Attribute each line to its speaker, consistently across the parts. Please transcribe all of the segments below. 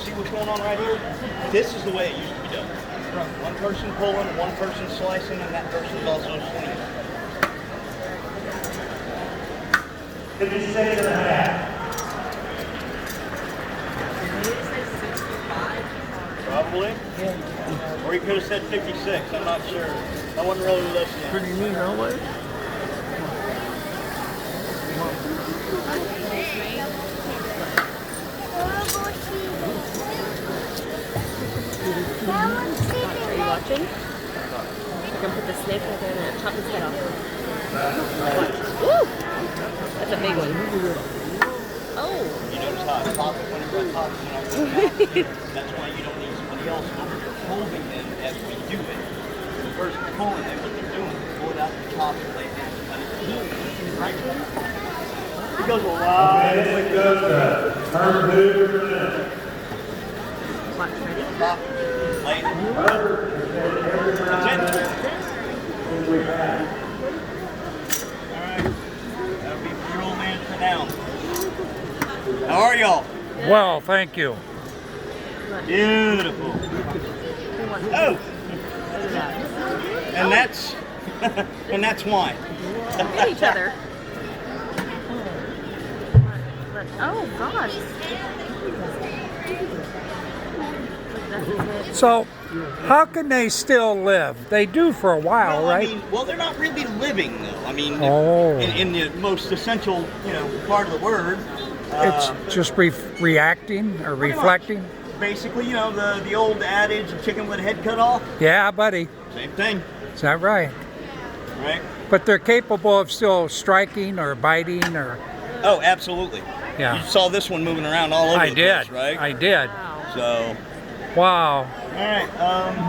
Speaker 1: See what's going on right here? This is the way it used to be done. One person pulling, one person slicing, and that person is also swinging.
Speaker 2: 56.5.
Speaker 1: Probably. Yeah. Or you could have said 56. I'm not sure. I wasn't really listening.
Speaker 3: Pretty neat, huh, Wade?
Speaker 4: Are you watching? We're gonna put the snake right there and chop his head off. Woo! That's a big one. Oh!
Speaker 1: You notice how I pop it whenever I pop it when I'm going out? That's why you don't need somebody else over here holding them as we do it. The person pulling them, what they're doing is pull it out the top and lay it down. Right? It goes a lot.
Speaker 2: Okay, it goes to turn 2%.
Speaker 4: Watch, ready?
Speaker 1: Pop, lay it. That's it. Alright. That'll be for your old man for now. How are y'all?
Speaker 3: Well, thank you.
Speaker 1: Beautiful. Oh! And that's and that's why.
Speaker 4: Look at each other. Oh gosh.
Speaker 3: So, how can they still live? They do for a while,
Speaker 1: Well,
Speaker 3: right?
Speaker 1: I mean, well, they're not really living though. I mean,
Speaker 3: Oh.
Speaker 1: in the most essential, part of the word.
Speaker 3: It's just reacting or
Speaker 1: Pretty much.
Speaker 3: reflecting.
Speaker 1: Basically, the old adage of chicken with a head cut off.
Speaker 3: Yeah, buddy.
Speaker 1: Same thing,
Speaker 3: Is that right?
Speaker 1: right?
Speaker 3: But they're capable of still striking or biting or...
Speaker 1: Oh, absolutely.
Speaker 3: Yeah.
Speaker 1: You saw this one moving around all over
Speaker 3: I
Speaker 1: the
Speaker 3: did.
Speaker 1: place, right?
Speaker 3: I did.
Speaker 4: Wow.
Speaker 1: So,
Speaker 3: Wow.
Speaker 1: all right.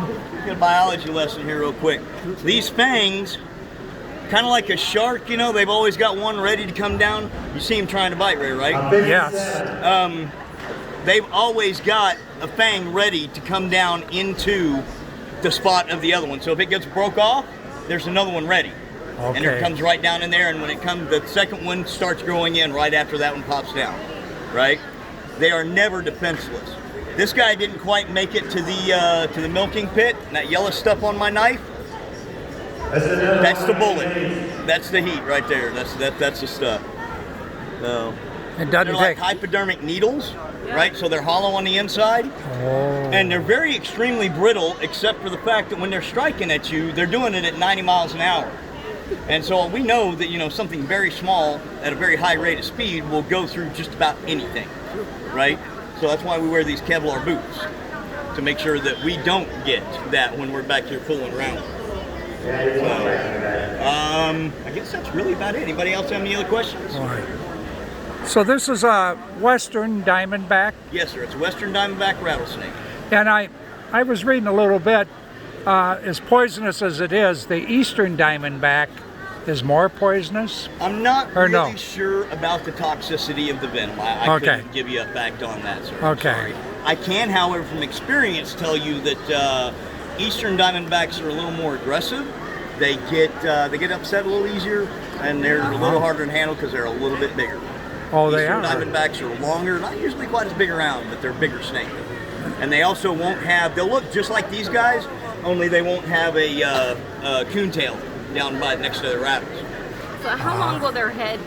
Speaker 1: We'll get a biology lesson here real quick. These fangs, kind of like a shark, they've always got one ready to come down. You see him trying to bite, Ray, right?
Speaker 3: Yes.
Speaker 1: They've always got a fang ready to come down into the spot of the other one. So if it gets broke off, there's another one ready. And it
Speaker 3: Okay.
Speaker 1: comes right down in there, and when it comes, the second one starts growing in right after that one pops down, right? They are never defenseless. This guy didn't quite make it to the milking pit. And that yellow stuff on my knife, that's the bullet. That's the heat right there. That's the stuff. So
Speaker 3: It
Speaker 1: they're
Speaker 3: doesn't
Speaker 1: like
Speaker 3: take...
Speaker 1: hypodermic needles, right? So they're hollow on the inside.
Speaker 3: Oh.
Speaker 1: And they're very extremely brittle, except for the fact that when they're striking at you, they're doing it at 90 miles an hour. And so we know that, something very small at a very high rate of speed will go through just about anything, right? So that's why we wear these Kevlar boots, to make sure that we don't get that when we're back here fooling around. I guess that's really about it. Anybody else have any other questions?
Speaker 3: All right. So this is a Western Diamondback,
Speaker 1: Yes, sir. It's a Western Diamondback rattlesnake.
Speaker 3: and I was reading a little bit. As poisonous as it is, the Eastern Diamondback is more poisonous.
Speaker 1: I'm not
Speaker 3: Or
Speaker 1: really
Speaker 3: no?
Speaker 1: sure about the toxicity of the venom. I
Speaker 3: Okay.
Speaker 1: couldn't give you a fact on that, sir. I'm
Speaker 3: Okay.
Speaker 1: sorry. I can, however, from experience, tell you that Eastern Diamondbacks are a little more aggressive. They get upset a little easier, and they're a little harder to handle because they're a little bit bigger.
Speaker 3: Oh, they
Speaker 1: Eastern
Speaker 3: are.
Speaker 1: Diamondbacks are longer, not usually quite as big around, but they're bigger snake. And they also won't have, they'll look just like these guys, only they won't have a coontail down by next to their rattles.
Speaker 4: So how long will their head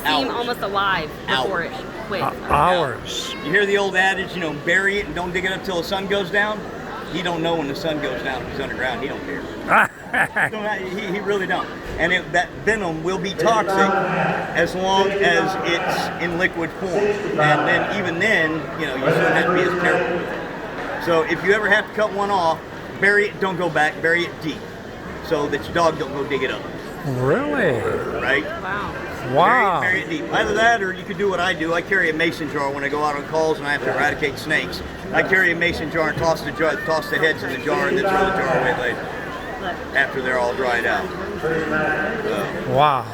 Speaker 4: seem
Speaker 1: Hours.
Speaker 4: almost alive before it quits?
Speaker 3: Hours.
Speaker 1: You hear the old adage, bury it and don't dig it up till the sun goes down? He don't know when the sun goes down. If he's underground, he don't care. He really don't. And that venom will be toxic as long as it's in liquid form. And then even then, you shouldn't have to be as careful with it. So if you ever have to cut one off, bury it, don't go back, bury it deep so that your dog don't go dig it up,
Speaker 3: Really?
Speaker 1: right?
Speaker 4: Wow.
Speaker 3: Wow.
Speaker 1: Bury it deep. Either that or you could do what I do. I carry a mason jar when I go out on calls and I have to eradicate snakes. I carry a mason jar and toss the heads in the jar and then throw the jar away later. after they're all dried out.
Speaker 3: Wow.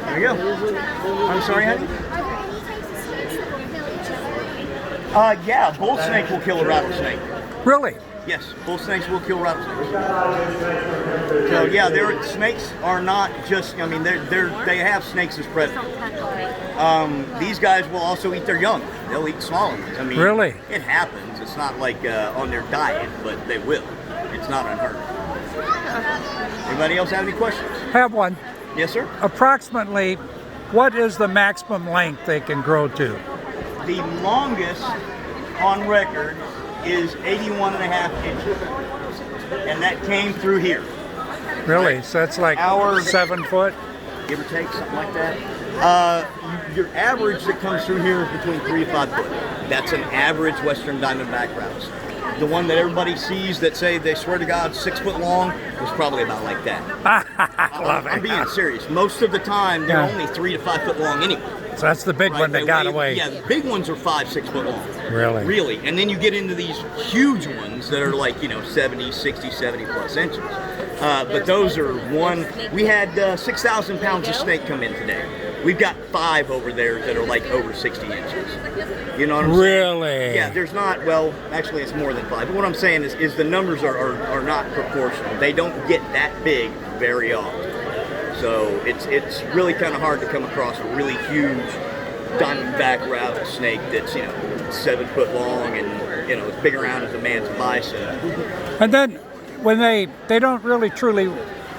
Speaker 1: There you go. I'm sorry, honey? Yeah, bull snake will kill a rattlesnake.
Speaker 3: Really?
Speaker 1: Yes, bull snakes will kill rattlesnakes. So yeah, snakes are not just. I mean, they have snakes as predators. These guys will also eat their young. They'll eat smaller ones. I mean,
Speaker 3: Really?
Speaker 1: It happens. It's not like on their diet, but they will. It's not unheard of. Anybody else have any questions?
Speaker 3: Have one.
Speaker 1: Yes, sir.
Speaker 3: Approximately, what is the maximum length they can grow to?
Speaker 1: The longest on record is 81.5 inches, and that came through here.
Speaker 3: Really? So that's like
Speaker 1: Our-
Speaker 3: 7 foot?
Speaker 1: Give or take, something like that. Your average that comes through here is between 3 to 5 foot. That's an average Western Diamondback rattlesnake. The one that everybody sees that say they swear to God 6 foot long was probably about like that.
Speaker 3: I love it.
Speaker 1: I'm being serious. Most of the time, they're
Speaker 3: Yeah.
Speaker 1: only 3 to 5 foot long anyway.
Speaker 3: So that's the big
Speaker 1: Right,
Speaker 3: one that
Speaker 1: they
Speaker 3: got
Speaker 1: weigh-
Speaker 3: away.
Speaker 1: Yeah, the big ones are 5, 6 foot long.
Speaker 3: Really?
Speaker 1: Really. And then you get into these huge ones that are like, 70, 60, 70 plus inches. But those are we had 6,000 pounds of snake come in today. We've got 5 over there that are like over 60 inches. You know what I'm saying?
Speaker 3: Really?
Speaker 1: Yeah, there's not, well, actually it's more than 5. But what I'm saying is the numbers are not proportional. They don't get that big very often. So it's really kind of hard to come across a really huge diamondback rattlesnake that's 7 foot long and as big around as a man's bicep.
Speaker 3: And then when they don't really truly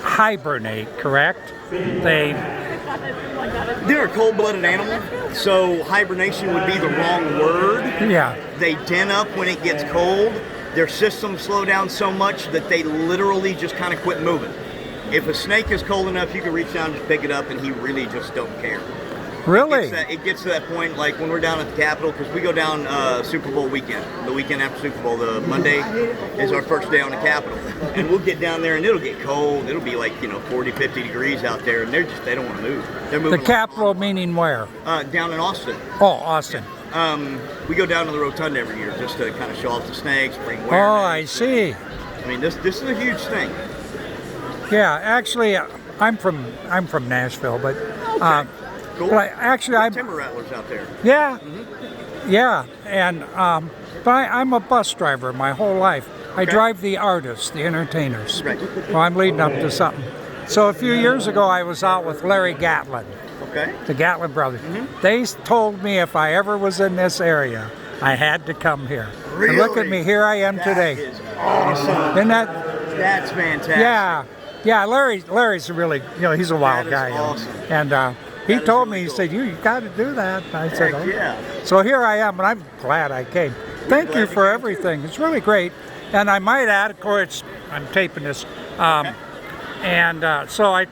Speaker 3: hibernate, correct?
Speaker 1: They're a cold-blooded animal, so hibernation would be the wrong word.
Speaker 3: Yeah.
Speaker 1: They den up when it gets cold. Their systems slow down so much that they literally just kind of quit moving. If a snake is cold enough, you can reach down and just pick it up, and he really just don't care.
Speaker 3: Really?
Speaker 1: It gets to that point, like when we're down at the Capitol, because we go down Super Bowl weekend. The weekend after Super Bowl, the Monday is our first day on the Capitol. And we'll get down there, and it'll get cold. It'll be like, 40, 50 degrees out there, and they don't want to move. They're moving
Speaker 3: The Capitol meaning where?
Speaker 1: down in Austin.
Speaker 3: Oh, Austin.
Speaker 1: We go down to the Rotunda every year just to kind of show off the snakes, bring awareness.
Speaker 3: Oh, I see.
Speaker 1: I mean, this is a huge thing.
Speaker 3: Yeah, actually, I'm from Nashville, but
Speaker 1: Cool.
Speaker 3: but I'm
Speaker 1: Timber rattlers out there.
Speaker 3: yeah, yeah, and but I'm a bus driver my whole life. I
Speaker 1: Okay.
Speaker 3: drive the artists, the entertainers.
Speaker 1: Right.
Speaker 3: Well, I'm leading up to something. So a few years ago, I was out with Larry Gatlin,
Speaker 1: Okay.
Speaker 3: the Gatlin brothers.
Speaker 1: Mm-hmm.
Speaker 3: They told me if I ever was in this area, I had to come here. And look at me, here I am today.
Speaker 1: That is awesome.
Speaker 3: Isn't that?
Speaker 1: That's fantastic.
Speaker 3: Yeah. Larry's really, he's a wild
Speaker 1: That is
Speaker 3: guy.
Speaker 1: awesome.
Speaker 3: And he
Speaker 1: That is
Speaker 3: told
Speaker 1: really
Speaker 3: me, he
Speaker 1: cool.
Speaker 3: said, you got to do that. And I said,
Speaker 1: Heck
Speaker 3: "Oh."
Speaker 1: yeah.
Speaker 3: So here I am, and I'm glad I came. Thank
Speaker 1: glad
Speaker 3: you
Speaker 1: you
Speaker 3: for
Speaker 1: came,
Speaker 3: everything. It's really great. And I might add, of course, I'm taping this, and so I